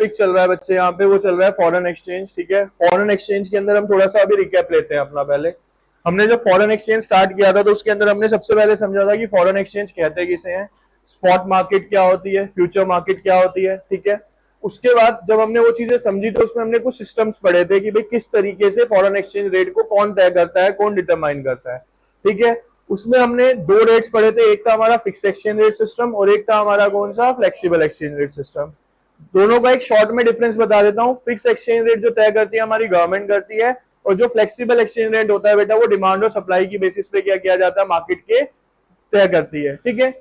Topic चल रहा है बच्चे यहाँ पे, वो चल रहा है फॉरेन एक्सचेंज। ठीक है, फॉरेन एक्सचेंज के अंदर हम थोड़ा सा अभी रिकैप लेते हैं अपना। पहले हमने जब फॉरेन एक्सचेंज स्टार्ट किया था तो उसके अंदर हमने सबसे पहले समझा था कि फॉरेन एक्सचेंज कहते किसे हैं, स्पॉट मार्केट क्या होती है, फ्यूचर मार्केट क्या होती है। ठीक है, उसके बाद जब हमने वो चीजें समझी तो उसमें हमने कुछ सिस्टम्स पढ़े थे कि भाई किस तरीके से फॉरेन एक्सचेंज रेट को कौन तय करता है, कौन डिटरमाइन करता है। ठीक है, उसमें हमने दो रेट्स पढ़े थे, एक था हमारा फिक्स एक्सचेंज रेट सिस्टम और एक था हमारा कौन सा, फ्लेक्सिबल एक्सचेंज रेट सिस्टम। दोनों का एक शॉर्ट में डिफरेंस बता देता हूँ। फिक्स एक्सचेंज रेट जो तय करती है हमारी गवर्नमेंट करती है, और जो फ्लेक्सिबल एक्सचेंज रेट होता है बेटा वो डिमांड और सप्लाई की बेसिस पे क्या किया जाता है, मार्केट के तय करती है। ठीक है,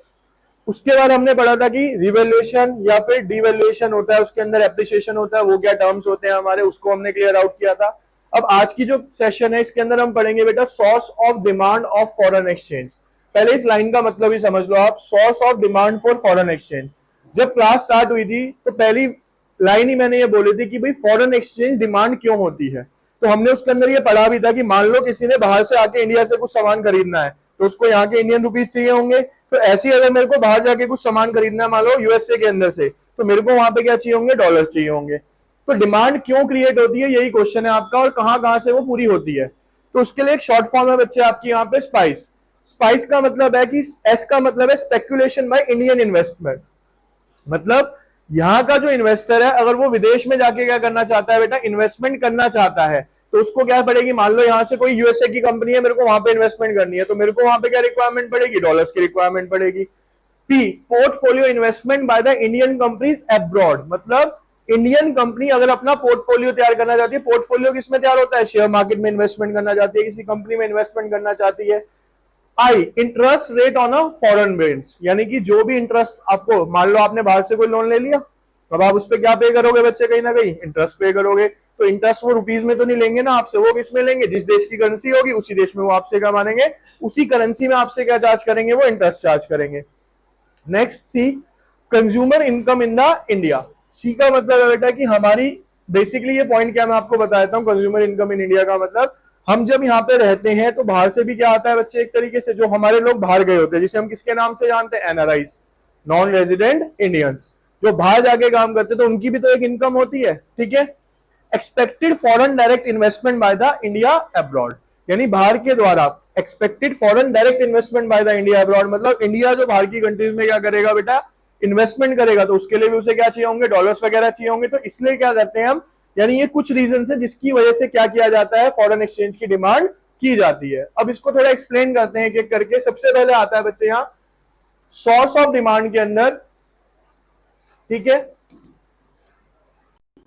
उसके बाद हमने पढ़ा था कि रिवैल्यूएशन या फिर डिवैल्यूएशन होता है, उसके अंदर एप्रिसिएशन होता है, वो क्या टर्म्स होते हैं हमारे, उसको हमने क्लियर आउट किया था। अब आज की जो सेशन है इसके अंदर हम पढ़ेंगे बेटा source of demand of foreign exchange. पहले इस लाइन का मतलब ही समझ लो आप, source of demand for foreign exchange. जब क्लास स्टार्ट हुई थी तो पहली लाइन ही मैंने ये बोली थी कि भाई फॉरेन एक्सचेंज डिमांड क्यों होती है। तो हमने उसके अंदर ये पढ़ा भी था कि मान लो किसी ने बाहर से आके इंडिया से कुछ सामान खरीदना है तो उसको यहाँ के इंडियन रुपीज चाहिए होंगे। तो ऐसे ही अगर मेरे को बाहर जाके कुछ सामान खरीदना है मान लो यूएसए के अंदर से, तो मेरे को वहां पे क्या चाहिए होंगे, डॉलर चाहिए होंगे। तो डिमांड क्यों क्रिएट होती है, यही क्वेश्चन है आपका, और कहां कहां से वो पूरी होती है। तो उसके लिए एक शॉर्ट फॉर्म है बच्चे आपकी यहाँ पे, स्पाइस। स्पाइस का मतलब है कि एस का मतलब है स्पेकुलेशन बाय इंडियन इन्वेस्टमेंट। मतलब यहाँ का जो इन्वेस्टर है अगर वो विदेश में जाके क्या करना चाहता है बेटा, इन्वेस्टमेंट करना चाहता है, तो उसको क्या पड़ेगी, मान लो यहाँ से कोई यूएसए की कंपनी है, मेरे को वहां पे इन्वेस्टमेंट करनी है, तो मेरे को वहां पे क्या रिक्वायरमेंट पड़ेगी, डॉलर्स की रिक्वायरमेंट पड़ेगी। P, portfolio investment by the Indian companies abroad. मतलब इंडियन कंपनी अगर अपना पोर्टफोलियो तैयार करना चाहती है, पोर्टफोलियो किसमें तैयार होता है, शेयर मार्केट में इन्वेस्टमेंट करना चाहती है, किसी कंपनी में इन्वेस्टमेंट करना चाहती है। I, interest rate on a foreign bonds, यानी कि जो भी इंटरेस्ट आपको, मान लो आपने बाहर से कोई लोन ले लिया, अब आप उस पर क्या पे करोगे बच्चे, कहीं ना कहीं इंटरेस्ट पे करोगे। तो इंटरेस्ट वो रुपीज में तो नहीं लेंगे ना आपसे, वो किस में लेंगे, जिस देश की करेंसी होगी उसी देश में वो आपसे क्या मानेंगे, उसी करेंसी में आपसे क्या चार्ज करेंगे, वो इंटरेस्ट चार्ज करेंगे। Next C, consumer income in the India. C का मतलब है बेटा कि हमारी, बेसिकली ये पॉइंट क्या मैं आपको बता देता हूँ, कंज्यूमर इनकम इन इंडिया का मतलब हम जब यहाँ पे रहते हैं तो बाहर से भी क्या आता है बच्चे, एक तरीके से जो हमारे लोग बाहर गए होते हैं, जिसे हम किसके नाम से जानते हैं, एनआरआईज, नॉन रेजिडेंट इंडियंस, जो बाहर जाके काम करते हैं, तो उनकी भी तो एक इनकम होती है। ठीक है, expected foreign direct investment by the India abroad, यानी बाहर के द्वारा expected foreign direct investment by the India abroad, मतलब इंडिया जो बाहर की कंट्रीज में क्या करेगा बेटा, इन्वेस्टमेंट करेगा, तो उसके लिए भी उसे क्या चाहिए होंगे, डॉलर्स वगैरह चाहिए होंगे। तो इसलिए क्या करते हैं हम, यानी ये कुछ रीजन है जिसकी वजह से क्या किया जाता है, फॉरेन एक्सचेंज की डिमांड की जाती है। अब इसको थोड़ा एक्सप्लेन करते हैं एक एक करके। सबसे पहले आता है बच्चे यहाँ सोर्स ऑफ डिमांड के अंदर। ठीक है,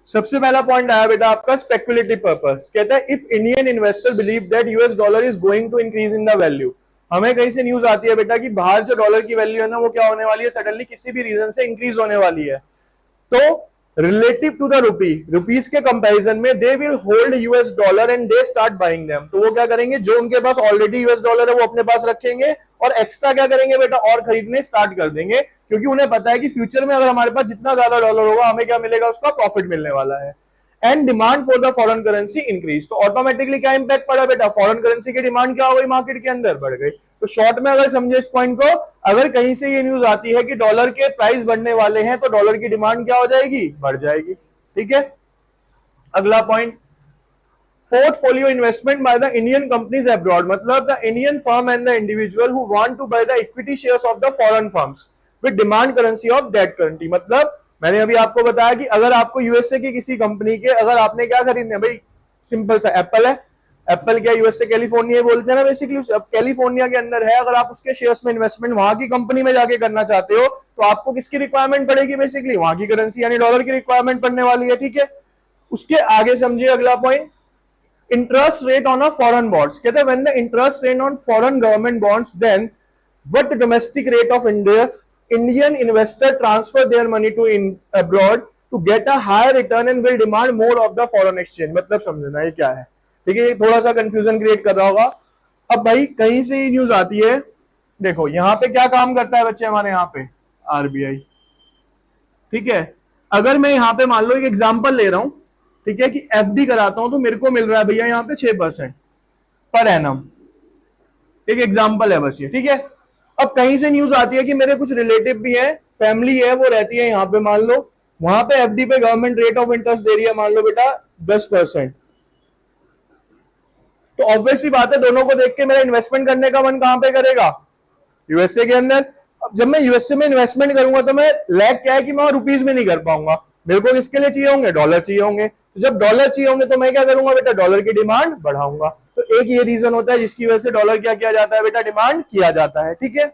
सबसे पहला पॉइंट आया बेटा आपका स्पेकुलेटिव पर्पस। कहता है if Indian investor believe that US dollar is going to increase in the value. हमें कहीं से न्यूज आती है बेटा कि बाहर जो डॉलर की वैल्यू है ना वो क्या होने वाली है, सडनली किसी भी रीजन से इंक्रीज होने वाली है। तो relative to the rupee, rupees के कंपैरिजन में they will hold US dollar and they start buying them. तो वो क्या करेंगे, जो उनके पास ऑलरेडी यूएस डॉलर है वो अपने पास रखेंगे और एक्स्ट्रा क्या करेंगे बेटा, और खरीदने स्टार्ट कर देंगे, क्योंकि उन्हें पता है कि फ्यूचर में अगर हमारे पास जितना ज्यादा डॉलर होगा हमें क्या मिलेगा, उसका प्रॉफिट मिलने वाला है। And demand for the foreign currency increase. तो ऑटोमेटिकली क्या इंपैक्ट पड़ा बेटा, फॉरेन करेंसी की डिमांड क्या हो गई, मार्केट के अंदर बढ़ गई। तो शॉर्ट में अगर समझे इस पॉइंट को, अगर कहीं से ये न्यूज आती है कि डॉलर के प्राइस बढ़ने वाले हैं तो डॉलर की डिमांड क्या हो जाएगी, बढ़ जाएगी। ठीक है, अगला point, portfolio investment by the Indian companies abroad. मतलब the Indian firm and the individual who want to buy the equity shares of the foreign firms with demand currency of that country. मतलब मैंने अभी आपको बताया कि अगर आपको USA की किसी कंपनी के, अगर आपने क्या खरीदने, भाई सिंपल सा एप्पल है, एप्पल क्या यूएसए कैलिफोर्निया बोलते हैं ना बेसिकली, कैलिफोर्निया के अंदर है, अगर आप उसके शेयर्स में इन्वेस्टमेंट वहां की कंपनी में जाके करना चाहते हो तो आपको किसकी रिक्वायरमेंट पड़ेगी, बेसिकली वहां की करेंसी यानी डॉलर की रिक्वायरमेंट पड़ने वाली है। ठीक है, उसके आगे समझिए अगला point, interest rate on a foreign bonds. कहते हैं when the interest rate on foreign government bonds then what domestic rate of Indian investor transfer their money to abroad to get a higher return and will demand more of the foreign exchange. मतलब समझना ये क्या है, ठीक है, थोड़ा सा confusion create कर रहा होगा। अब भाई कहीं से ही न्यूज आती है, देखो यहाँ पे क्या काम करता है बच्चे हमारे, यहाँ पे आरबीआई। ठीक है, अगर मैं यहाँ पे मान लो एक एग्जांपल ले रहा हूं, ठीक है, कि एफडी कराता हूं तो मेरे को मिल रहा है भैया यहाँ पे 6% पर एनम। एक एग्जांपल है बस ये। ठीक है, अब कहीं से न्यूज आती है कि मेरे कुछ रिलेटिव भी है, फैमिली है, वो रहती है यहाँ पे मान लो, वहां पे एफडी पे गवर्नमेंट रेट ऑफ इंटरेस्ट दे रही है मान लो बेटा 10%, तो ऑब्वियसली बात है दोनों को देख के मेरा इन्वेस्टमेंट करने का मन कहां पे करेगा, यूएसए के अंदर। अब जब मैं यूएसए में इन्वेस्टमेंट करूंगा तो मैं लैग क्या है कि मैं रुपीज में नहीं कर पाऊंगा, मेरे को किसके लिए चाहिए होंगे, डॉलर चाहिए होंगे। तो जब डॉलर चाहिए होंगे तो मैं क्या करूंगा बेटा, डॉलर की डिमांड बढ़ाऊंगा। तो एक ये रीजन होता है जिसकी वजह से डॉलर क्या किया जाता है बेटा, डिमांड किया जाता है, ठीक है।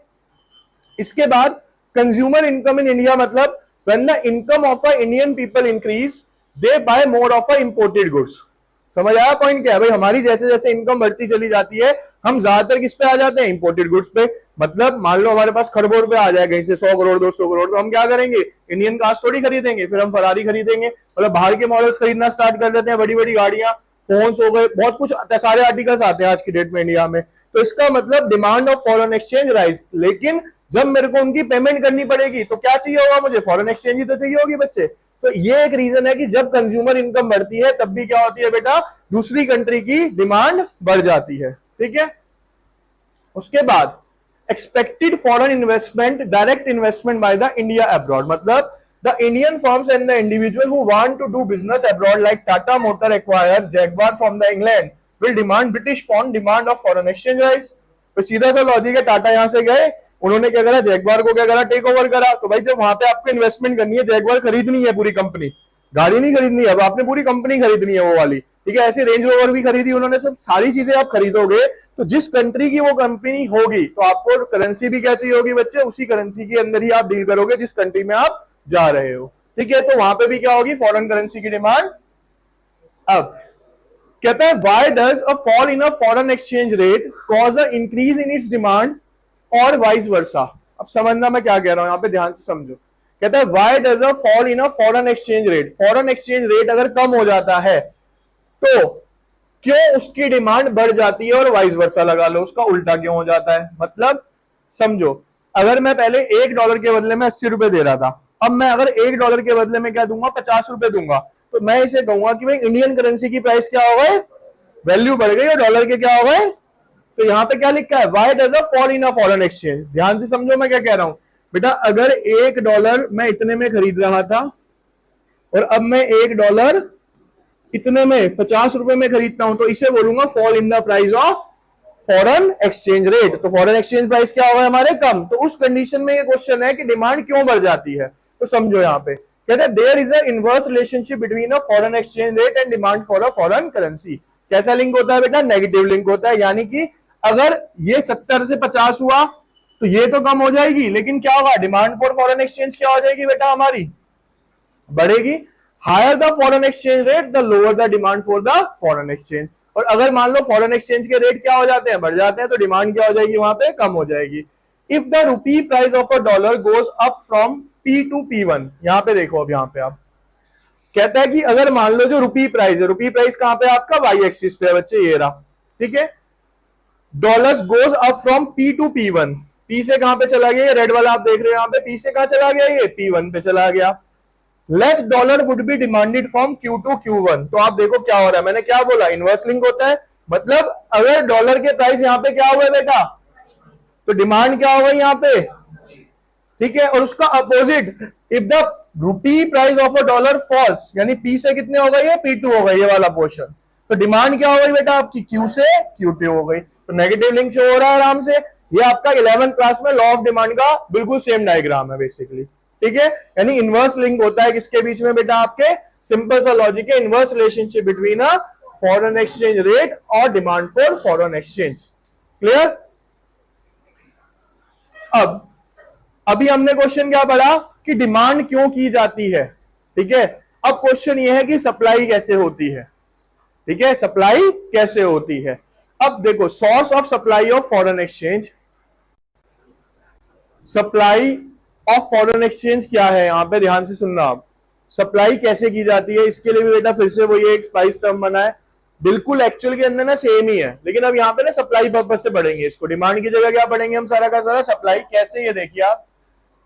इसके बाद कंज्यूमर इनकम इन इंडिया, मतलब when the income of a Indian people increase they buy more of a imported goods. समझ आया पॉइंट क्या है भाई, हमारी जैसे जैसे इनकम बढ़ती चली जाती है हम ज्यादातर किस पे आ जाते हैं, इंपोर्टेड गुड्स पे। मतलब मान लो हमारे पास खरबों रुपए आ जाए कहीं से 100 करोड़ 200 करोड़, तो हम क्या करेंगे, इंडियन कार्स थोड़ी खरीदेंगे, फिर हम फरारी खरीदेंगे, मतलब बाहर के मॉडल्स खरीदना स्टार्ट कर देते हैं, बड़ी बड़ी गाड़ियां, फोन्स हो गए, बहुत कुछ सारे आर्टिकल्स आते हैं आज की डेट में इंडिया में। तो इसका मतलब demand of foreign exchange rise. लेकिन जब मेरे को उनकी पेमेंट करनी पड़ेगी तो क्या चाहिए होगा मुझे, फॉरेन एक्सचेंज ही तो चाहिए होगी बच्चे। तो ये एक रीजन है कि जब कंज्यूमर इनकम बढ़ती है तब भी क्या होती है बेटा, दूसरी कंट्री की डिमांड बढ़ जाती है, ठीक है। उसके बाद expected foreign investment, direct investment by the India abroad, मतलब the Indian firms and the individual who want to do business abroad like Tata motor acquire Jaguar from the England will demand British pound, demand of foreign exchange rise. तो सीधा सा logic है, टाटा यहां से गए, उन्होंने क्या करा, जैगवार को क्या करा, टेक ओवर करा। तो भाई जब वहां पे आपको इन्वेस्टमेंट करनी है, जैगवार खरीदनी है पूरी कंपनी, गाड़ी नहीं खरीदनी है, अब आपने पूरी कंपनी खरीदनी है वो वाली, ठीक है। ऐसे रेंज रोवर भी खरीदी उन्होंने, सब सारी चीजें आप खरीदोगे तो जिस कंट्री की वो कंपनी होगी तो आपको करेंसी भी क्या चाहिए होगी बच्चे, उसी करेंसी के अंदर ही आप डील करोगे जिस कंट्री में आप जा रहे हो, ठीक है। तो वहां पे भी क्या होगी, फॉरेन करेंसी की डिमांड। अब कहता है why does a fall in a foreign exchange rate cause a increase in its demand और वाइस वर्सा। अब समझना मैं क्या कह रहा हूं, यहां पे ध्यान से समझो। कहता है why does a fall in a foreign exchange rate, foreign exchange rate अगर कम हो जाता है तो क्यों उसकी डिमांड बढ़ जाती है, और वाइस वर्सा लगा लो उसका उल्टा क्यों हो जाता है। मतलब समझो, अगर मैं पहले $1 के बदले में 80 रुपए दे रहा था, अब मैं अगर $1 के बदले में क्या दूंगा, 50 रुपए दूंगा, तो मैं इसे कहूंगा कि भाई इंडियन करेंसी की प्राइस क्या हो गए, वैल्यू बढ़ गई, और डॉलर के क्या हो गए। तो यहां पे क्या लिखा है, why does a fall in a foreign exchange. ध्यान से समझो मैं क्या कह रहा हूं बेटा, अगर $1 मैं इतने में खरीद रहा था और अब मैं $1 इतने में 50 रुपए में खरीदता हूं, तो इसे बोलूंगा fall in the price of foreign exchange rate. तो फॉरेन एक्सचेंज प्राइस क्या होगा हमारे, कम। तो उस कंडीशन में ये क्वेश्चन है कि डिमांड क्यों बढ़ जाती है। तो समझो यहाँ पे कहते हैं there is a inverse relationship between a foreign exchange rate and demand for a foreign currency. कैसा लिंक होता है बेटा, नेगेटिव लिंक होता है। यानी कि अगर ये 70 से 50 हुआ तो ये तो कम हो जाएगी, लेकिन क्या होगा, डिमांड फॉर फॉरेन एक्सचेंज क्या हो जाएगी बेटा हमारी, बढ़ेगी। Higher the foreign exchange rate the lower the demand for the foreign exchange. और अगर मान लो फॉरेन एक्सचेंज के रेट क्या हो जाते हैं, बढ़ जाते हैं, तो डिमांड क्या हो जाएगी वहां पे, कम हो जाएगी। If the rupee price of a dollar goes up from P to P1, यहां पे देखो, अब यहां पे आप कहता है कि अगर मान लो जो रुपी प्राइस है, रुपी प्राइस कहां पे आपका, वाई एक्सिस पे है बच्चे, ये रहा, ठीक है। Dollars goes up from P to P1, P से कहां पे चला गया, रेड वाला आप देख रहे हो यहां पे, P से कहां चला गया, ये P1 पे चला गया। Less dollar would be demanded from Q to Q1। तो आप देखो क्या हो रहा है, मैंने क्या बोला, इनवर्स लिंक होता है। मतलब अगर डॉलर के प्राइस यहां पे क्या हुआ बेटा, तो डिमांड क्या होगा यहाँ पे, ठीक है। और उसका opposite, if the rupee price of a dollar falls, यानी P से कितने हो गए, ये P2 हो गए, ये वाला पोर्शन, तो डिमांड क्या हो गई बेटा आपकी, Q से Q2 हो गई। तो नेगेटिव लिंक शो हो रहा है आराम से। ये आपका 11th क्लास में लॉ ऑफ डिमांड का बिल्कुल सेम डायग्राम है बेसिकली, ठीक है। यानी इनवर्स लिंक होता है किसके बीच में बेटा, आपके सिंपल सा लॉजिक है, inverse relationship between a foreign exchange rate और demand for foreign exchange. Clear. अब अभी हमने क्वेश्चन क्या पढ़ा कि डिमांड क्यों की जाती है, ठीक है। अब क्वेश्चन ये है कि सप्लाई कैसे होती है, ठीक है, सप्लाई कैसे होती है। अब देखो source of supply of foreign exchange, supply of foreign exchange क्या है, यहां पे ध्यान से सुनना आप। सप्लाई कैसे की जाती है, इसके लिए भी बेटा फिर से वही एक स्पाइस टर्म बना है, बिल्कुल एक्चुअल के अंदर ना सेम ही है, लेकिन अब यहाँ पे ना सप्लाई पर्पज से पढ़ेंगे इसको, डिमांड की जगह क्या पढ़ेंगे हम सारा का सारा सप्लाई कैसे, ये देखिए आप।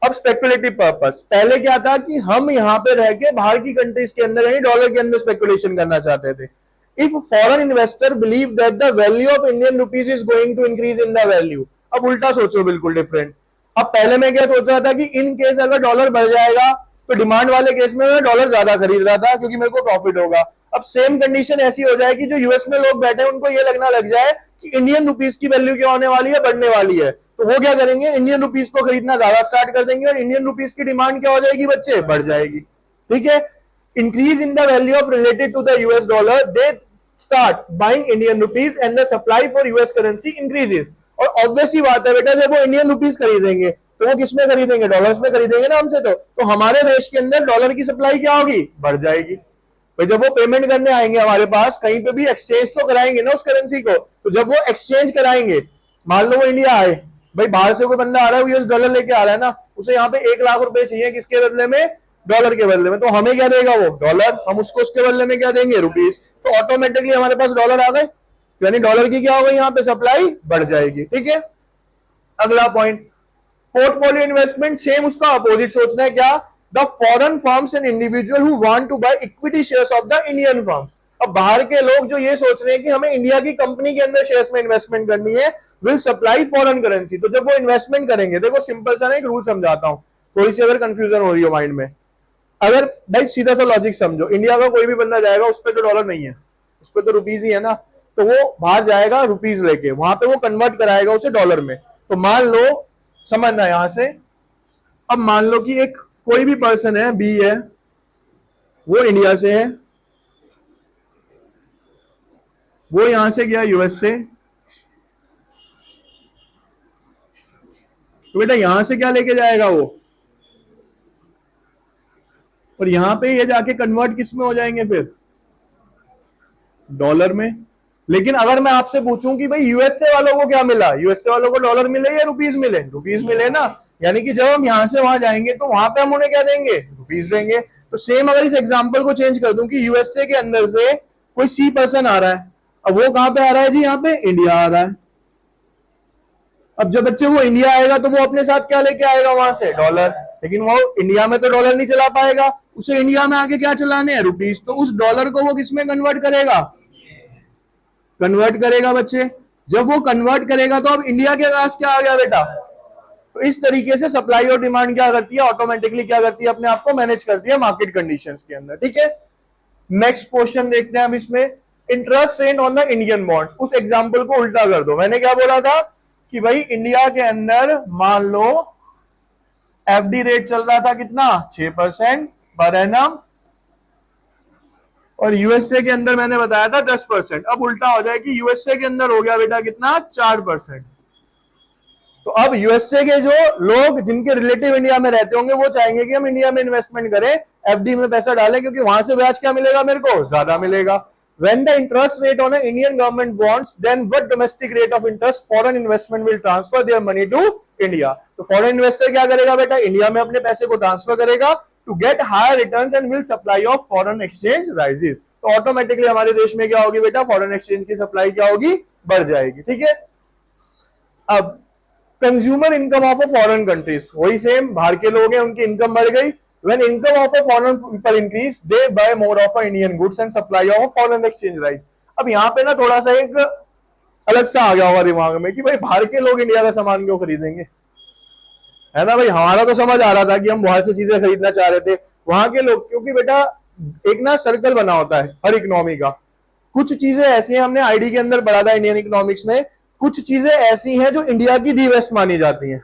अब स्पेकुलेटिव पर्पस, पहले क्या था कि हम यहाँ पे रह के बाहर की कंट्रीज के अंदर यानी डॉलर के अंदर स्पेकुलेशन करना चाहते थे। If foreign investor believe that the value of Indian rupees is going to increase in the value. अब उल्टा सोचो, बिल्कुल डिफरेंट। अब पहले मैं क्या सोच रहा था कि इन केस अगर डॉलर बढ़ जाएगा तो डिमांड वाले केस में मैं डॉलर ज्यादा खरीद रहा था क्योंकि मेरे को प्रॉफिट होगा। अब सेम कंडीशन ऐसी हो जाए कि जो यूएस में लोग बैठे हैं उनको ये लगना लग जाए कि इंडियन रुपीस की वैल्यू क्या होने वाली है, बढ़ने वाली है, तो वो क्या करेंगे, इंडियन रुपीस को खरीदना ज्यादा स्टार्ट कर देंगे और इंडियन रुपीस की डिमांड क्या हो जाएगी बच्चे, बढ़ जाएगी। ठीक है, increase in the value of related to the US dollar, they start buying Indian rupees and the supply for US currency increases. और ऑब्वियस ही बात है बेटा, जब वो इंडियन रुपीज खरीदेंगे तो वो किस में खरीदेंगे, डॉलर्स में खरीदेंगे ना हमसे, तो हमारे देश के अंदर डॉलर की सप्लाई क्या होगी, बढ़ जाएगी। भाई जब वो पेमेंट करने आएंगे हमारे पास, कहीं पे भी एक्सचेंज तो कराएंगे ना उस करेंसी को, तो जब वो एक्सचेंज कराएंगे, मान लो वो इंडिया आए, भाई बाहर से कोई बंदा आ रहा है, यूएस डॉलर लेके आ रहा है ना, उसे यहाँ पे 1 लाख रुपए चाहिए, किसके बदले में, डॉलर के बदले में, तो हमें क्या देगा वो, डॉलर, हम उसको उसके बदले में क्या देंगे, रुपीस, तो ऑटोमेटिकली हमारे पास डॉलर आ गए, यानी डॉलर की क्या होगी, यहाँ पे सप्लाई बढ़ जाएगी। ठीक है, अगला पॉइंट, पोर्टफोलियो इन्वेस्टमेंट, सेम उसका अपोजिट सोचना है, क्या, the foreign firms and individual who want to buy equity shares of the Indian firms. अब बाहर के लोग जो ये सोच रहे हैं कि हमें इंडिया की कंपनी के अंदर शेयर्स में इन्वेस्टमेंट करनी है, विल सप्लाई फॉरेन करेंसी। तो जब वो इन्वेस्टमेंट करेंगे, देखो सिंपल सा ना एक रूल समझाता हूं, थोड़ी सी अगर कंफ्यूजन हो रही हो माइंड में, अगर भाई सीधा सा लॉजिक समझो, इंडिया का कोई भी बंदा जाएगा, उस पर तो डॉलर नहीं है, उस पर तो रुपीज ही है ना, तो वो बाहर जाएगा रुपीज लेके, वहां पे वो कन्वर्ट कराएगा उसे डॉलर में। तो मान लो, समझना यहां से, अब मान लो कि एक कोई भी पर्सन है, बी है, वो इंडिया से है, वो यहां से गया यूएस से, तो बेटा यहां से क्या लेके जाएगा वो, और यहां पे ये जाके कन्वर्ट किस में हो जाएंगे फिर, डॉलर में। लेकिन अगर मैं आपसे पूछूं कि भाई यूएसए वालों को क्या मिला, यूएसए वालों को डॉलर मिले या रुपीज मिले, रुपीज मिले ना, यानी कि जब हम यहां से वहां जाएंगे तो वहां पे हम उन्हें क्या देंगे, रुपीज देंगे। तो सेम अगर इस एग्जांपल को चेंज कर दूं कि यूएसए के अंदर से कोई सी पर्सन आ रहा है, अब वो कहां पे आ रहा है जी, यहाँ पे इंडिया आ रहा है। अब जब बच्चे वो इंडिया आएगा तो वो अपने साथ क्या लेके आएगा वहां से, डॉलर, लेकिन वो इंडिया में तो डॉलर नहीं चला पाएगा, उसे इंडिया में आके क्या चलाने हैं, रुपीज, तो उस डॉलर को वो किसमें कन्वर्ट करेगा, कन्वर्ट करेगा बच्चे। जब वो कन्वर्ट करेगा तो अब इंडिया के पास क्या आ गया बेटा, तो इस तरीके से सप्लाई और डिमांड क्या करती है, ऑटोमेटिकली क्या करती है, अपने आप को मैनेज करती है मार्केट कंडीशंस के अंदर। ठीक है, नेक्स्ट क्वेश्चन देखते हैं हम इसमें, interest rate on the Indian bonds. उस एग्जांपल को उल्टा कर दो, मैंने क्या बोला था कि भाई इंडिया के अंदर मान लो एफडी रेट चल रहा था कितना, 6% पर एनम, और यूएसए के अंदर मैंने बताया था 10%। अब उल्टा हो जाए कि यूएसए के अंदर हो गया बेटा कितना, 4%। तो अब यूएसए के जो लोग जिनके रिलेटिव इंडिया में रहते होंगे वो चाहेंगे कि हम इंडिया में इन्वेस्टमेंट करें, एफडी में पैसा डालें, क्योंकि वहां से ब्याज क्या मिलेगा मेरे को, ज्यादा मिलेगा। When the interest rate on an Indian government bonds, then what domestic rate of interest foreign investment will transfer their money to India? तो foreign investor क्या करेगा बेटा, इंडिया में अपने पैसे को ट्रांसफर करेगा to get higher returns and will supply of foreign exchange rises। तो ऑटोमेटिकली हमारे देश में क्या होगी बेटा, फॉरेन एक्सचेंज की सप्लाई क्या होगी, बढ़ जाएगी। ठीक है, अब consumer income of a foreign countries, वही सेम, बाहर के लोग हैं उनकी इनकम बढ़ गई, when income of a foreign people increase, they buy more of a Indian goods and supply of a foreign exchange rise। अब यहाँ पे ना थोड़ा सा एक अलग सा आ गया होगा दिमाग में कि भाई बाहर के लोग इंडिया का सामान क्यों खरीदेंगे, है ना भाई, हमारा तो समझ आ रहा था कि हम बाहर से चीजें खरीदना चाह रहे थे, वहां के लोग, क्योंकि बेटा एक ना सर्कल बना होता है हर इकोनॉमी का, कुछ चीजें ऐसी हैं, हमने आईडी के अंदर पढ़ा था इंडियन इकोनॉमिक्स में, कुछ चीजें ऐसी हैं जो इंडिया की दी बेस्ट मानी जाती हैं,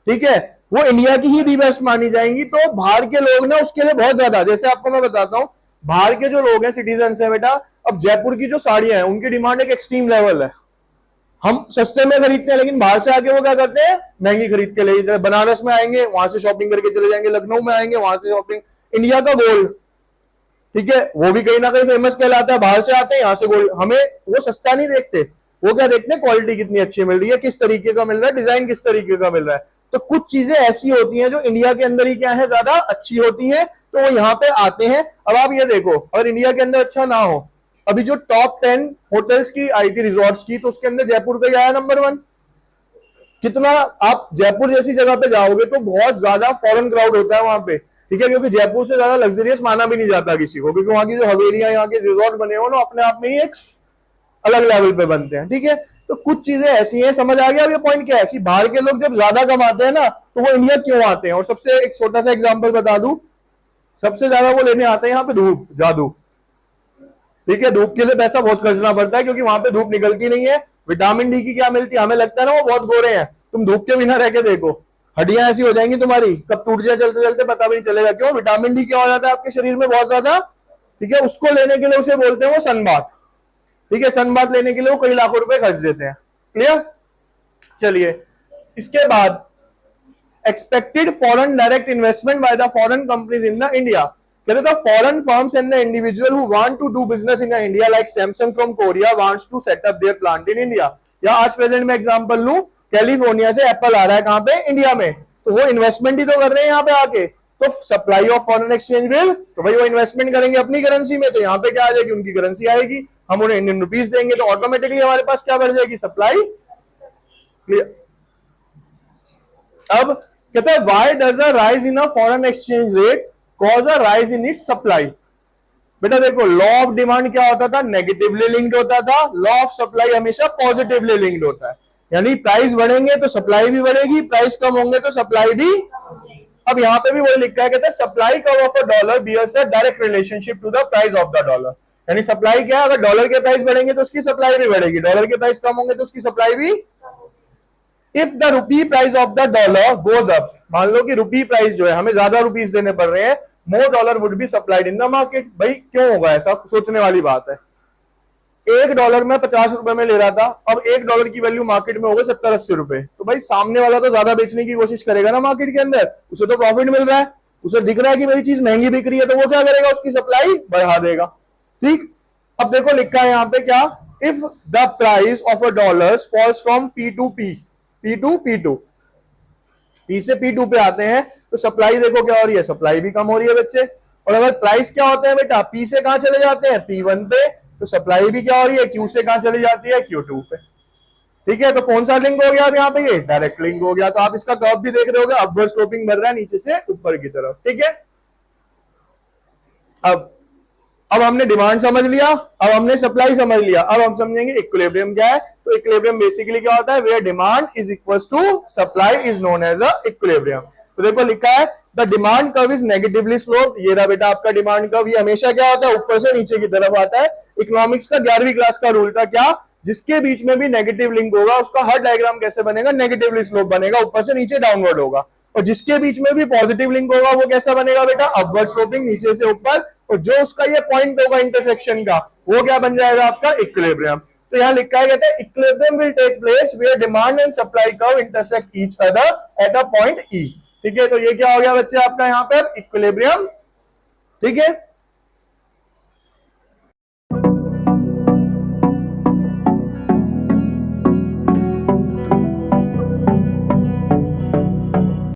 ठीक है, वो इंडिया की ही दी बेस्ट मानी जाएंगी, तो बाहर के लोग ना उसके लिए बहुत ज्यादा, जैसे आपको मैं बताता हूं, बाहर के जो लोग हैं सिटीजन है बेटा, अब जयपुर की जो साड़ियां हैं उनकी डिमांड एक एक्सट्रीम लेवल है, हम सस्ते में खरीदते हैं, लेकिन बाहर से आके वो क्या करते हैं, महंगी खरीद के ले, बनारस में आएंगे वहां से शॉपिंग करके चले जाएंगे, लखनऊ में आएंगे वहां से शॉपिंग, इंडिया का गोल्ड, ठीक है, वो भी कहीं ना कहीं फेमस कहलाता है, बाहर से आते हैं यहाँ से गोल्ड, हमें वो सस्ता नहीं देखते, वो क्या देखते हैं, क्वालिटी कितनी अच्छी मिल रही है, किस तरीके का मिल रहा है, डिजाइन किस तरीके का मिल रहा है। तो कुछ चीजें ऐसी होती हैं जो इंडिया के अंदर ही क्या है, ज्यादा अच्छी होती हैं, तो वो यहाँ पे आते हैं। अब आप ये देखो, अगर इंडिया के अंदर अच्छा ना हो, अभी जो टॉप 10 होटल्स की आई थी, रिजॉर्ट्स की, तो उसके अंदर जयपुर का ही आया नंबर 1। कितना, आप जयपुर जैसी जगह पे जाओगे तो बहुत ज्यादा फॉरेन क्राउड होता है वहां पे, ठीक है, क्योंकि जयपुर से ज्यादा लग्जरियस माना भी नहीं जाता किसी को, क्योंकि वहां की जो हवेलियां, यहाँ के रिजॉर्ट बने हो ना, अपने आप में ही एक अलग लेवल पे बनते हैं। ठीक है, तो कुछ चीजें ऐसी हैं, समझ आ गया। अब ये पॉइंट क्या है कि बाहर के लोग जब ज्यादा कमाते हैं ना, तो वो इंडिया क्यों आते हैं। और सबसे एक छोटा सा एग्जांपल बता दूं, सबसे ज्यादा वो लेने आते हैं यहाँ पे धूप, जादू। ठीक है, धूप के लिए पैसा बहुत खर्चना पड़ता है क्योंकि वहां पे धूप निकलती नहीं है। विटामिन डी की क्या मिलती है, हमें लगता है ना वो बहुत गोरे हैं, तुम धूप के बिना रह के देखो, हड्डियां ऐसी हो जाएंगी तुम्हारी, कब टूट जाए चलते चलते पता भी नहीं चलेगा। क्यों? विटामिन डी क्या हो जाता है आपके शरीर में बहुत ज्यादा। ठीक है, उसको लेने के लिए उसे बोलते हैं वो सनबाथ। ठीक है, सनबाथ लेने के लिए वो कई लाखों रुपए खर्च देते हैं। क्लियर? चलिए, इसके बाद expected foreign direct investment by the foreign companies in the India. कहते the foreign firms and the individual who want to do business in India like Samsung from Korea wants to set up their plant in India. या आज present में example लूं, California से Apple आ रहा है कहां पे, इंडिया में, तो वो इन्वेस्टमेंट ही तो कर रहे हैं यहाँ पे आके, तो supply of foreign exchange bill, तो भाई वो इन्वेस्टमेंट करेंगे अपनी करेंसी में, तो यहाँ पे क्या आ जाएगी, उनकी करेंसी आएगी, हम उन्हें इंडियन रुपीज देंगे, तो ऑटोमेटिकली हमारे पास क्या बढ़ जाएगी, सप्लाई। अब कहते हैं why does a rise in a foreign exchange rate cause a rise in its supply. बेटा देखो, लॉ ऑफ डिमांड क्या होता था, नेगेटिवली लिंक्ड होता था, लॉ ऑफ सप्लाई हमेशा पॉजिटिवली लिंक्ड होता है, यानी प्राइस बढ़ेंगे तो सप्लाई भी बढ़ेगी, प्राइस कम होंगे तो सप्लाई भी। अब यहां पे भी वही लिखा है, कहते हैं supply curve of a dollar bears a direct relationship to the price of the dollar. यानी सप्लाई क्या है, अगर डॉलर के प्राइस बढ़ेंगे तो उसकी सप्लाई भी बढ़ेगी, डॉलर के प्राइस कम होंगे तो उसकी सप्लाई भी। If the rupee price of the dollar goes up, मान लो कि रुपी प्राइस जो है हमें ज्यादा रुपीस देने पड़ रहे हैं, more dollar would be supplied in the market. भाई क्यों होगा ऐसा, सोचने वाली बात है। एक डॉलर में 50 रुपए में ले रहा था, अब एक डॉलर की वैल्यू मार्केट में हो गई 70-80 रुपए, तो भाई सामने वाला तो ज्यादा बेचने की कोशिश करेगा ना मार्केट के अंदर, उसे तो प्रॉफिट मिल रहा है, उसे दिख रहा है कि मेरी चीज महंगी बिक रही है, तो वो क्या करेगा, उसकी सप्लाई बढ़ा देगा। ठीक, अब देखो लिखा है यहाँ पे क्या, if the price of a dollar falls from P to P, P to P to, P से पी टू पे आते हैं, तो सप्लाई देखो क्या हो रही है, सप्लाई भी कम हो रही है बच्चे। और अगर प्राइस क्या होते हैं बेटा, पी से कहां चले जाते हैं, P1 पे, तो सप्लाई भी क्या हो रही है, क्यू से कहां चली जाती है, Q2 पे। ठीक है, तो कौन सा लिंक हो गया अब यहाँ पे, ये डायरेक्ट लिंक हो गया। तो आप इसका कर्व भी देख रहे होगे, अपवर्ड स्लोपिंग बढ़ रहा है नीचे से ऊपर की तरफ। ठीक है, अब हमने डिमांड समझ लिया, अब हमने सप्लाई समझ लिया, अब हम समझेंगे इक्विलिब्रियम क्या है। तो इक्विलिब्रियम बेसिकली क्या होता है, where demand is equals to supply is known as a equilibrium. तो देखो लिखा है the demand curve is negatively slope, ये रहा बेटा आपका डिमांड कर्व, ये हमेशा क्या होता है, ऊपर से नीचे की तरफ आता है। इकोनॉमिक्स का 11वीं क्लास का रूल था क्या, जिसके बीच में भी नेगेटिव लिंक होगा उसका हर डायग्राम कैसे बनेगा, नेगेटिवली स्लोप बनेगा, ऊपर से नीचे डाउनवर्ड होगा। और जिसके बीच में भी पॉजिटिव लिंक होगा वो कैसा बनेगा बेटा, अपवर्ड स्लोपिंग, नीचे से ऊपर। और जो उसका ये पॉइंट होगा इंटरसेक्शन का, वो क्या बन जाएगा आपका इक्विलिब्रियम। तो यहाँ लिखा है, कहते हैं equilibrium will take place where demand and supply curve intersect each other at a point E. ठीक है, तो ये क्या हो गया बच्चे आपका यहाँ पे इक्विलिब्रियम। ठीक है,